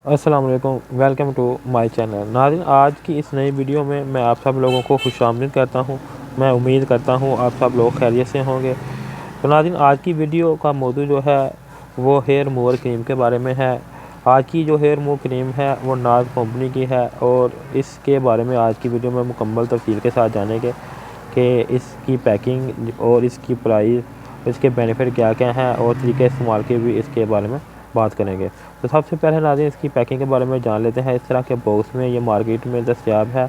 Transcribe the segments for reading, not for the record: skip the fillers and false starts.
अस्सलाम वालेकुम, welcome to my channel. नाज़रीन, आज की इस नई वीडियो में मैं आप सब लोगों को खुशामदीद करता हूं। मैं उम्मीद करता हूं आप सब लोग खैरियत से होंगे। तो नाज़रीन, आज की वीडियो का मौजू जो है वो हेयर रिमूवर क्रीम के बारे में है। आज की जो हेयर रिमूव क्रीम है वो नाज कंपनी की है और इसके बारे में आज की वीडियो में मुकम्मल तफसील के साथ जानेंगे कि इसकी पैकिंग और इसकी प्राइस, इसके बेनिफिट क्या क्या हैं और तरीके इस्तेमाल के भी इसके बारे में बात करेंगे। तो सबसे पहले नाज़रीन इसकी पैकिंग के बारे में जान लेते हैं। इस तरह के बॉक्स में ये मार्केट में दस्तयाब है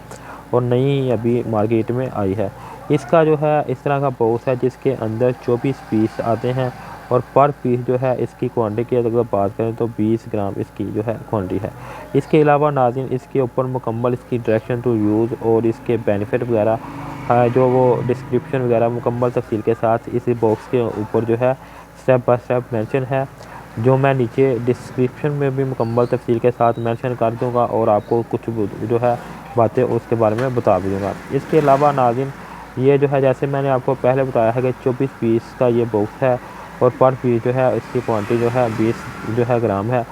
और नई अभी मार्केट में आई है। इसका जो है इस तरह का बॉक्स है जिसके अंदर 24 पीस आते हैं और पर पीस जो है इसकी क्वांटिटी की अगर बात करें तो 20 ग्राम इसकी जो है क्वांटिटी है। इसके अलावा नाज़रीन इसके ऊपर मुकम्मल इसकी डायरेक्शन टू यूज़ और इसके बेनिफिट वगैरह है जो वो डिस्क्रिप्शन वगैरह मुकम्मल तफसील के साथ इस बॉक्स के ऊपर जो है स्टेप बाय स्टेप मेंशन है, जो मैं नीचे डिस्क्रिप्शन में भी मुकम्मल तफसील के साथ मेंशन कर दूंगा और आपको कुछ जो है बातें उसके बारे में बता भी दूँगा। इसके अलावा नाज़रीन ये जो है जैसे मैंने आपको पहले बताया है कि 24 पीस का ये बॉक्स है और पर पीस जो है इसकी क्वांटिटी जो है 20 जो है ग्राम है।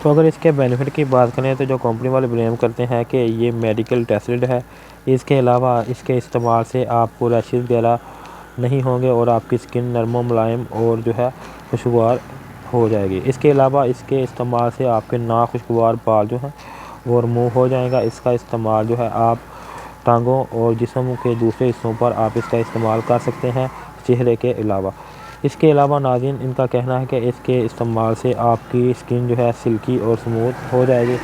तो अगर इसके बेनिफिट की बात करें तो जो कंपनी वाले ब्लेम करते हैं कि ये मेडिकल टेस्टेड है। इसके अलावा इसके इस्तेमाल से आपको रैशेज़ वगैरह नहीं होंगे और आपकी स्किन नरम मुलायम और जो है खुशगवार हो जाएगी। इसके अलावा इसके इस्तेमाल से आपके नाखुशगवार बाल जो हैं वो रिमूव हो जाएगा। इसका इस्तेमाल जो है आप टांगों और जिस्म के दूसरे हिस्सों पर आप इसका इस्तेमाल कर सकते हैं चेहरे के अलावा। इसके अलावा नाज़रीन इनका कहना है कि इसके इस्तेमाल से आपकी स्किन जो है सिल्की और स्मूथ हो जाएगी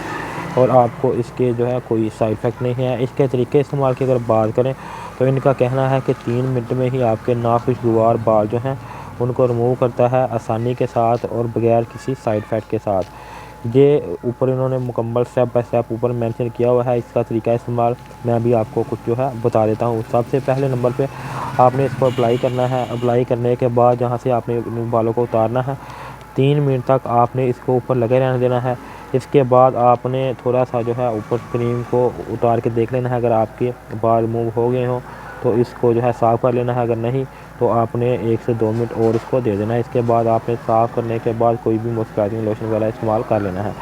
और आपको इसके जो है कोई साइड इफ़ेक्ट नहीं है। इसके तरीके इस्तेमाल की अगर बात करें तो इनका कहना है कि 3 मिनट में ही आपके नाखुशगवार बाल जो हैं उनको रिमूव करता है आसानी के साथ और बगैर किसी साइड इफ़ेक्ट के साथ। ये ऊपर इन्होंने मुकम्मल स्टेप बाय स्टेप ऊपर मेंशन किया हुआ है इसका तरीका इस्तेमाल। मैं अभी आपको कुछ जो है बता देता हूँ। सबसे पहले नंबर पे आपने इसको अप्लाई करना है। अप्लाई करने के बाद जहाँ से आपने बालों को उतारना है 3 मिनट तक आपने इसको ऊपर लगे रहने देना है। इसके बाद आपने थोड़ा सा जो है ऊपर क्रीम को उतार के देख लेना है। अगर आपके बाल रिमूव हो गए हों तो इसको जो है साफ़ कर लेना है, अगर नहीं तो आपने 1 से 2 मिनट और इसको दे देना है। इसके बाद आपने साफ़ करने के बाद कोई भी मॉइस्चराइजिंग लोशन वगैरह इस्तेमाल कर लेना है।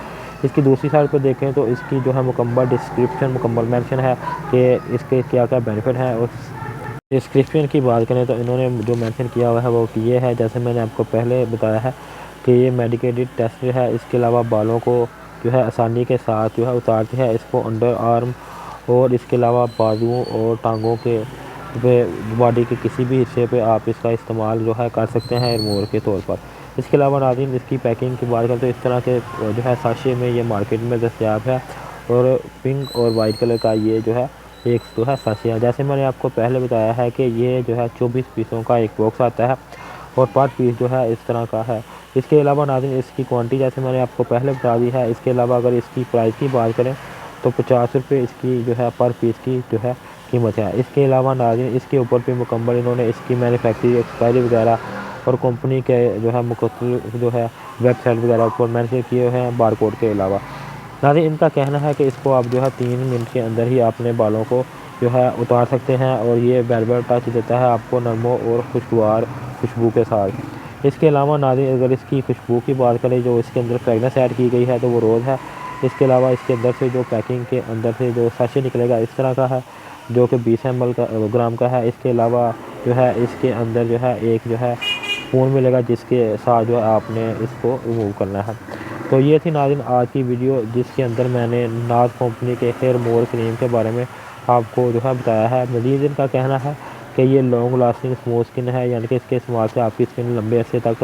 इसकी दूसरी साइड पर देखें तो इसकी जो है मुकम्मल डिस्क्रिप्शन मुकम्मल मेंशन है कि इसके क्या क्या बेनिफिट हैं। और डिस्क्रिप्शन की बात करें तो इन्होंने जो मेंशन किया हुआ है वो ये है, जैसे मैंने आपको पहले बताया है कि ये मेडिकेटेड टेस्ट है। इसके अलावा बालों को जो है आसानी के साथ जो है उतारती है। इसको अंडर आर्म और इसके अलावा बाजुओं और टांगों के बॉडी के किसी भी हिस्से पे आप इसका इस्तेमाल जो है कर सकते हैं रिमूवर के तौर पर। इसके अलावा नाज़रीन इसकी पैकिंग की बात करें तो इस तरह के जो है साशे में ये मार्केट में दस्तयाब है और पिंक और वाइट कलर का ये जो है एक जो है साशे है। जैसे मैंने आपको पहले बताया है कि ये जो है 24 पीसों का एक बॉक्स आता है और 5 पीस जो है इस तरह का है। इसके अलावा नाज़रीन इसकी क्वांटिटी जैसे मैंने आपको पहले बता दी है। इसके अलावा अगर इसकी प्राइस की बात करें तो 50 रुपये इसकी जो है पर पीस की जो है कीमत है। इसके अलावा नाज़रीन इसके ऊपर भी मुकम्मल इन्होंने इसकी मैन्युफैक्चरिंग एक्सपायरी वगैरह और कंपनी के जो है मुख्तलिफ जो है वेबसाइट वगैरह ऊपर मेंशन किए हुए हैं बारकोड के अलावा। नाज़रीन इनका कहना है कि इसको आप जो है 3 मिनट के अंदर ही अपने बालों को जो है उतार सकते हैं और ये वेलवेट टच देता है आपको नरमो और खुशगवार खुशबू के साथ। इसके अलावा नाज़रीन अगर इसकी खुशबू की बात करें जो इसके अंदर फ्रेगनेंस ऐड की गई है तो वो रोज़ है। इसके अलावा इसके अंदर से जो पैकिंग के अंदर से जो साशे निकलेगा इस तरह का है जो कि 20 ml का ग्राम का है। इसके अलावा जो है इसके अंदर जो है एक जो है स्पून मिलेगा जिसके साथ जो है आपने इसको रिमूव करना है। तो ये थी नाज़रीन आज की वीडियो जिसके अंदर मैंने नाज कंपनी के हेयर रिमूवर क्रीम के बारे में आपको जो है बताया है। मज़ीद इनका कहना है कि ये लॉन्ग लास्टिंग स्मूथ स्किन है, यानी कि इसके इस्तेमाल से आपकी स्किन लंबे अरसे तक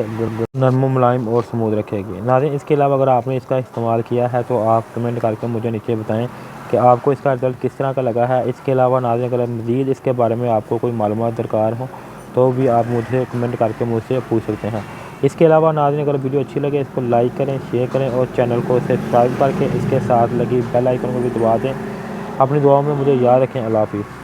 नरम मुलायम और स्मूथ रखेगी। नाज़रीन इसके अलावा अगर आपने इसका इस्तेमाल किया है तो आप कमेंट करके मुझे नीचे बताएं कि आपको इसका रिज़ल्ट किस तरह का लगा है। इसके अलावा नाज़रीन अगर मज़ीद इसके बारे में आपको कोई मालूमात दरकार हो तो भी आप मुझे कमेंट करके मुझसे पूछ सकते हैं। इसके अलावा नाज़रीन अगर वीडियो अच्छी लगे इसको लाइक करें, शेयर करें और चैनल को सब्सक्राइब करके इसके साथ लगी बेल आइकन को भी दबा दें। अपनी दुआओं में मुझे याद रखें। अल्लाह हाफ़िज़।